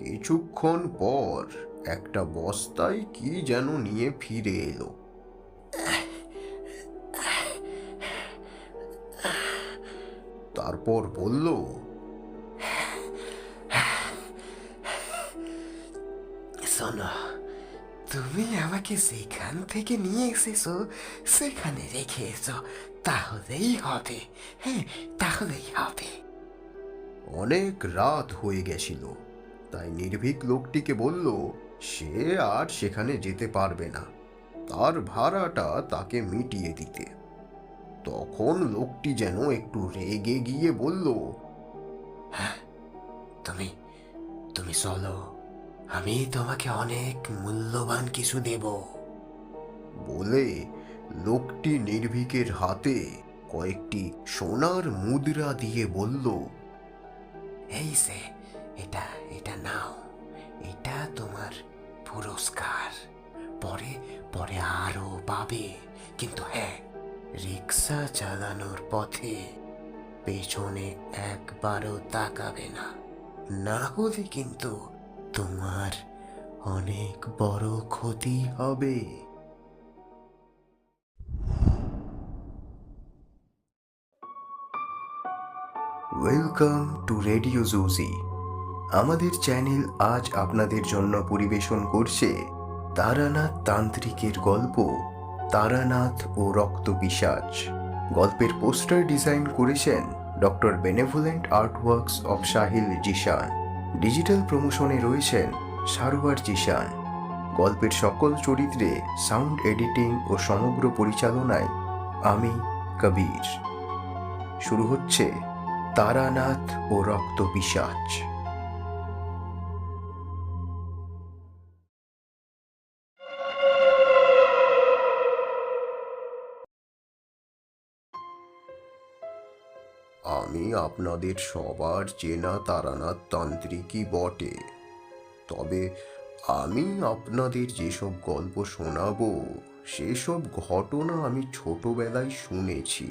কিছুক্ষণ পর একটা বস্তায় কি যেন নিয়ে ফিরে এলো। তারপর বলল, শোনো, তুমি আমাকে যেখান থেকে নিয়ে এসেছো সেখানে রেখে এসো, তাহলেই হবে। হ্যাঁ, তাহলেই হবে। অনেক রাত হয়ে গেছিল, তাই নির্ভীক লোকটিকে বলল সে আর সেখানে যেতে পারবে না, তার ভাড়াটা তাকে মিটিয়ে দিতে। তখন লোকটি যেন একটু রেগে গিয়ে বলল, তুমি তুমি চলো, আমি তোমাকে অনেক মূল্যবান কিছু দেব। বলে লোকটি নির্ভীকের হাতে কয়েকটি সোনার মুদ্রা দিয়ে বলল, এই যে, এটা এটা নাও, এটা তোমার পুরস্কার। পরে পরে আরো পাবে, কিন্তু হ্যাঁ, রিক্সা চালানোর পথে পেছনে একবারও তাকাবে না, না হলে কিন্তু তোমার অনেক বড় ক্ষতি হবে। ওয়েলকাম টু রেডিও জোজি। আমাদের চ্যানেল আজ আপনাদের জন্য পরিবেশন করছে তারানাথ তান্ত্রিকের গল্প তারানাথ ও রক্তপিশাচ। গল্পের পোস্টার ডিজাইন করেছেন doctor benevolent artworks of Sahil Zishan. Digital প্রমোশনে রয়েছেন সারোয়ার জিশান। গল্পের সকল চরিত্রে সাউন্ড এডিটিং ও সমগ্র পরিচালনায় আমি কবির। শুরু হচ্ছে তারানাথ ও রক্তপিশাচ। আমি আপনাদের সবার চেনা তারানাথ তান্ত্রিকই বটে, তবে আমি আপনাদের যেসব গল্প শোনাবো সেসব ঘটনা আমি ছোটবেলায় শুনেছি।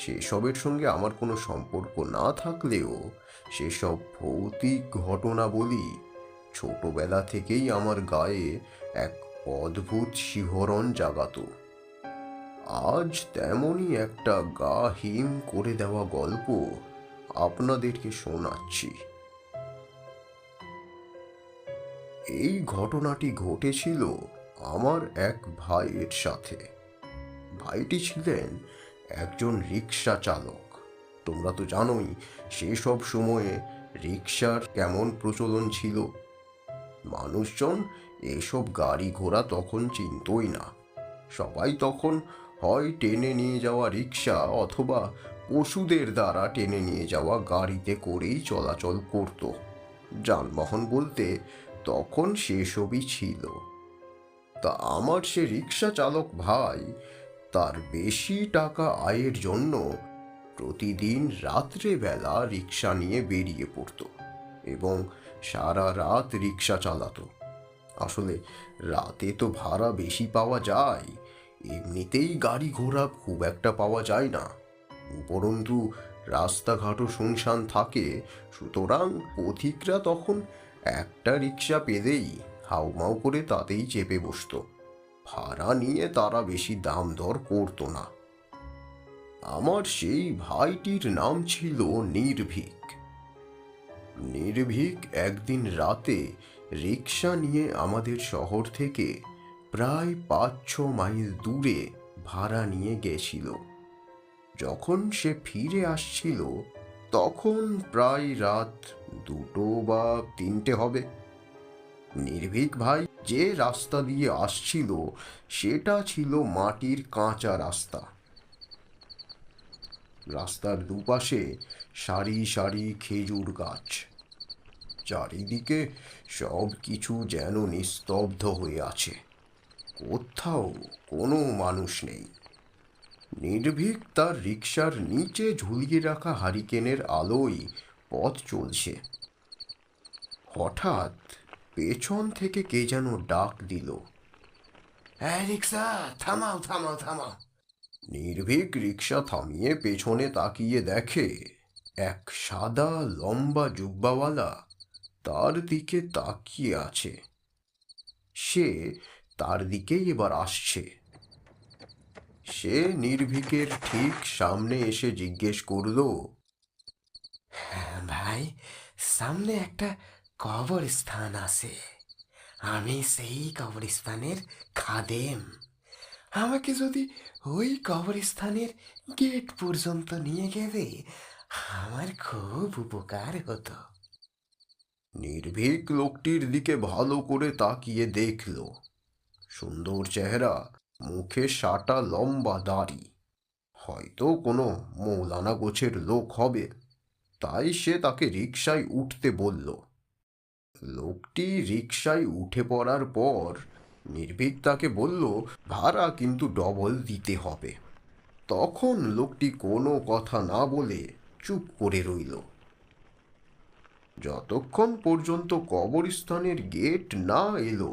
সেসবের সঙ্গে আমার কোনো সম্পর্ক না থাকলেও সেসব ভৌতিক ঘটনা বলি ছোটবেলা থেকেই আমার গায়ে এক অদ্ভুত শিহরণ জাগাতো। আজ তেমনই একটা গা হিম করে দেওয়া গল্প আপনাদেরকে শোনাচ্ছি। এই ঘটনাটি ঘটেছিল আমার এক ভাইয়ের সাথে। ভাইটি ছিলেন একজন রিক্সা চালক। তোমরা তো জানোই সেসব সময়ে রিক্সার কেমন প্রচলন ছিল। মানুষজন এসব গাড়ি ঘোড়া তখন চিনতই না। সবাই তখন হয় টেনে নিয়ে যাওয়া রিক্সা অথবা পশুদের দ্বারা টেনে নিয়ে যাওয়া গাড়িতে করেই চলাচল করত। যানবাহন বলতে তখন সেসবই ছিল। তা আমার সে রিক্সা চালক ভাই তার বেশি টাকা আয়ের জন্য প্রতিদিন রাত্রেবেলা রিক্সা নিয়ে বেরিয়ে পড়ত এবং সারা রাত রিক্সা চালাতো। আসলে রাতে তো ভাড়া বেশি পাওয়া যায়, এমনিতেই গাড়ি ঘোড়া খুব একটা পাওয়া যায় না, উপরন্তু রাস্তাঘাটও শুনশান থাকে। সুতরাং পথিকরা তখন একটা রিক্সা পেলেই হাউমাউ করে তাতেই চেপে বসতো। ভাড়া নিয়ে তারা বেশি দাম দর করতো না। আমার সেই ভাইটির নাম ছিল নির্ভীক। নির্ভীক একদিন রাতে রিক্সা নিয়ে আমাদের শহর থেকে প্রায় ৫-৬ মাইল দূরে ভাড়া নিয়ে গেছিল। যখন সে ফিরে আসছিল তখন প্রায় রাত ২টো বা ৩টে হবে। নির্ভীক ভাই যে রাস্তা দিয়ে আসছিল সেটা ছিল মাটির কাঁচা রাস্তা। রাস্তার দুপাশে সারি সারি খেজুর গাছ। চারিদিকে সব কিছু যেন নিস্তব্ধ হয়ে আছে, কোথাও কোনো মানুষ নেই। নির্ভীক তার রিক্সার নিচে ঝুলিয়ে রাখা হারিকেনের আলোয় পথ চলছে। হঠাৎ পেছন থেকে কে যেন ডাক দিল, এই রিক্সা, থামাও থামাও থামাও। নির্ভীক রিক্সা থামিয়ে পেছনে তাকিয়ে দেখে এক সাদা লম্বা জুব্বাওয়ালা তার দিকে তাকিয়ে আছে। সে তার দিকেই এবার আসছে। সে নির্ভীকের ঠিক সামনে এসে জিজ্ঞেস করলো, হ্যাঁ ভাই, সামনে একটা কবরস্থান আছে। আমি সেই কবরস্থানের খাদেম। আমাকে যদি ওই কবরস্থানের গেট পর্যন্ত নিয়ে গেলে আমার খুব উপকার হতো। নির্ভীক লোকটির দিকে ভালো করে তাকিয়ে দেখল। সুন্দর চেহারা, মুখে সাটা লম্বা দাড়ি, হয়তো কোনো মৌলানা গোছের লোক হবে। তাই সে তাকে রিকশায় উঠতে বলল। লোকটি রিকশায় উঠে পড়ার পর নির্ভীক তাকে বলল, ভাড়া কিন্তু ডবল দিতে হবে। তখন লোকটি কোনো কথা না বলে চুপ করে রইল। যতক্ষণ পর্যন্ত কবরস্থানের গেট না এলো,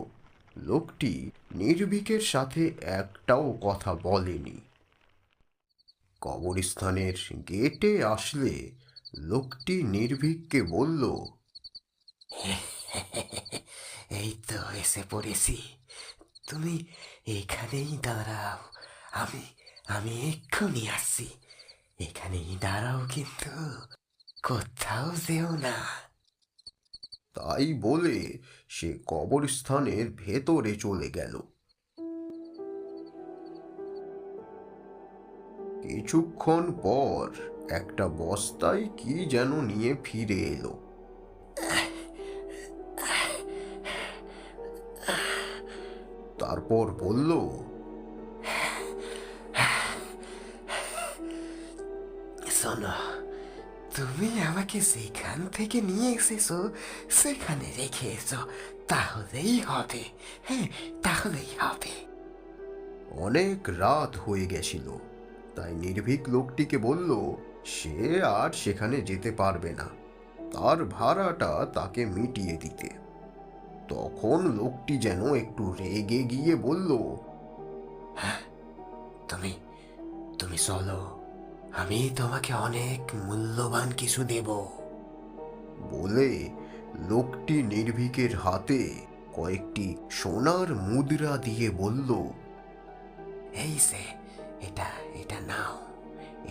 লোকটি নির্ভীকের সাথে একটাও কথা বলেনি। কবরস্থানের গেটে আসলে লোকটি নির্ভীককে বলল, এই তো এসে পড়েছি। তুমি এখানেই দাঁড়াও, আমি আমি এক্ষুনি আসছি। এখানেই দাঁড়াও, কিন্তু কোথাও যেও না। তাই বলে সে কবরস্থানের ভেতরে চলে গেল। কিছুক্ষণ পর একটা বস্তায় কি যেন নিয়ে ফিরে এলো। তারপর বলল, শোনো, তুমি আমাকে সেখান থেকে নিয়ে এসেছো, সেখানে রেখে এসো, তাহলেই হবে। হ্যাঁ, তাহলেই হবে। অনেক রাত হয়ে গেছিল। তাই নির্ভীক লোকটিকে বলল সে আর সেখানে যেতে পারবে না, তার ভাড়াটা তাকে মিটিয়ে দিতে। তখন লোকটি যেন একটু রেগে গিয়ে বলল, তুমি তুমি চলো, আমি তোমাকে অনেক মূল্যবান কিছু দেব। বলে লোকটি নির্ভীকের হাতে কয়েকটি সোনার মুদ্রা দিয়ে বলল, এই যে, এটা এটা নাও,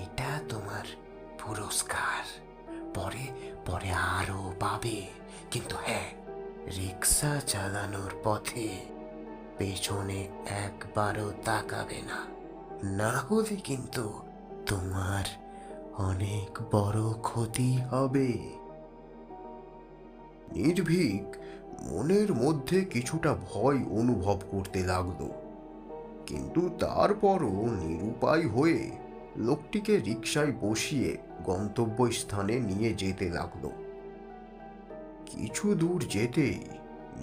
এটা তোমার পুরস্কার। পরে পরে আরো পাবে, কিন্তু হ্যাঁ, রিক্সা চালানোর পথে পেছনে একবারও তাকাবে না, না হলে কিন্তু তোমার অনেক বড় ক্ষতি হবে। নির্ভীক মনের মধ্যে কিছুটা ভয় অনুভব করতে লাগলো, কিন্তু তারপরও নিরুপায় হয়ে লোকটিকে রিকশায় বসিয়ে গন্তব্যস্থানে নিয়ে যেতে লাগলো। কিছু দূর যেতেই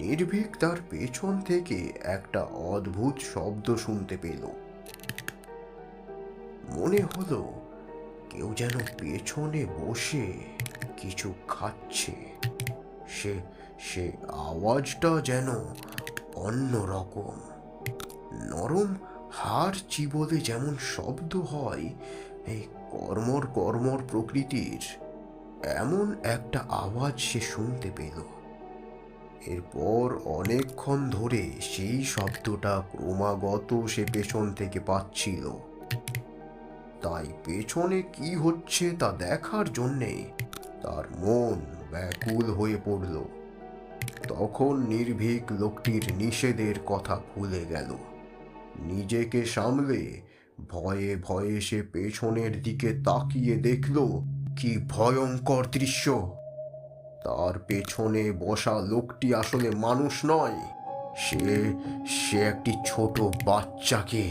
নির্ভীক তার পেছন থেকে একটা অদ্ভুত শব্দ শুনতে পেল। মনে হলো কেউ যেন পেছনে বসে কিছু খাচ্ছে। সে সে আওয়াজটা যেন অন্যরকম। নরম হাড় চিবোলে যেমন শব্দ হয়, এই কর্মর কর্মর প্রকৃতির এমন একটা আওয়াজ সে শুনতে পেল। এরপর অনেকক্ষণ ধরে সেই শব্দটা ক্রমাগত সে পেছন থেকে পাচ্ছিল। তাই পেছনে কি হচ্ছে তা দেখার জন্যে তার মন ব্যাকুল হয়ে পড়ল। তখন নির্ভীক লোকটির নিষেধের কথা ভুলে গেল। নিজেকে সামলে ভয়ে ভয়ে সে পেছনের দিকে তাকিয়ে দেখল কি ভয়ঙ্কর দৃশ্য। তার পেছনে বসা লোকটি আসলে মানুষ নয়, সে সে একটি ছোট বাচ্চাকে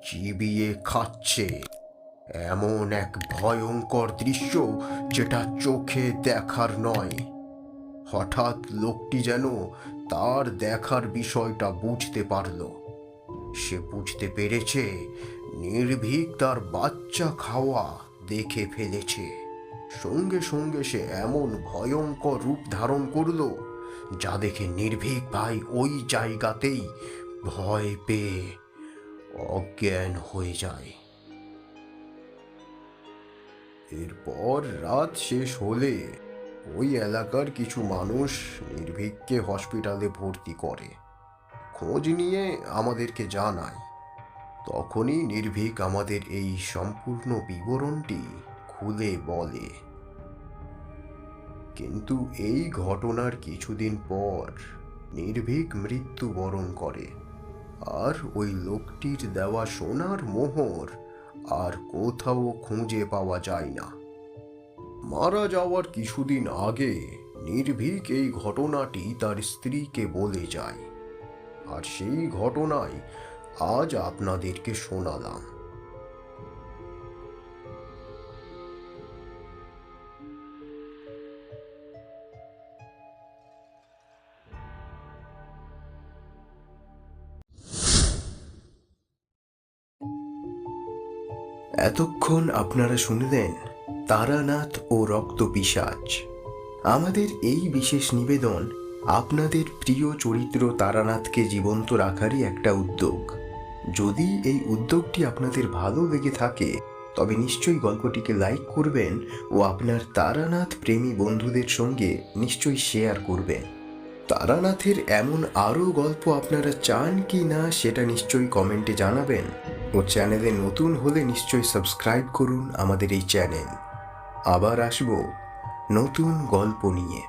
চিবিয়ে খাচ্ছে। এমন এক ভয়ঙ্কর দৃশ্য যেটা চোখে দেখার নয়। হঠাৎ লোকটি যেন তার দেখার বিষয়টা বুঝতে পারল। সে বুঝতে পেরেছে নির্ভীক তার বাচ্চা খাওয়া দেখে ফেলেছে। সঙ্গে সঙ্গে সে এমন ভয়ঙ্কর রূপ ধারণ করল যা দেখে নির্ভীক ভাই ওই জায়গাতেই ভয় পেয়ে অজ্ঞান হয়ে যায়। এরপর রাত শেষ হলে ওই এলাকার কিছু মানুষ নির্ভীককে হসপিটালে ভর্তি করে। খোঁজ নিয়ে আমাদেরকে জানায়। তখনই নির্ভীক আমাদের এই সম্পূর্ণ বিবরণটি খুলে বলে। কিন্তু এই ঘটনার কিছুদিন পর নির্ভীক মৃত্যুবরণ করে, আর ওই লোকটির দেওয়া সোনার মোহর আর কোথাও খুঁজে পাওয়া যায় না। মারা যাওয়ার কিছুদিন আগে নির্ভীক এই ঘটনাটি তার স্ত্রীকে বলে যায়, আর সেই ঘটনাই আজ আপনাদেরকে শোনালাম। এতক্ষণ আপনারা শুনলেন তারানাথ ও রক্ত পিশাচ। আমাদের এই বিশেষ নিবেদন আপনাদের প্রিয় চরিত্র তারানাথকে জীবন্ত রাখারই একটা উদ্যোগ। যদি এই উদ্যোগটি আপনাদের ভালো লেগে থাকে তবে নিশ্চয়ই গল্পটিকে লাইক করবেন ও আপনার তারানাথ প্রেমী বন্ধুদের সঙ্গে নিশ্চয়ই শেয়ার করবেন। তারানাথের এমন আরও গল্প আপনারা চান কি না সেটা নিশ্চয়ই কমেন্টে জানাবেন, ও চ্যানেলে নতুন হলে নিশ্চয়ই সাবস্ক্রাইব করুন আমাদের এই চ্যানেল। আবার আসবো নতুন গল্প নিয়ে।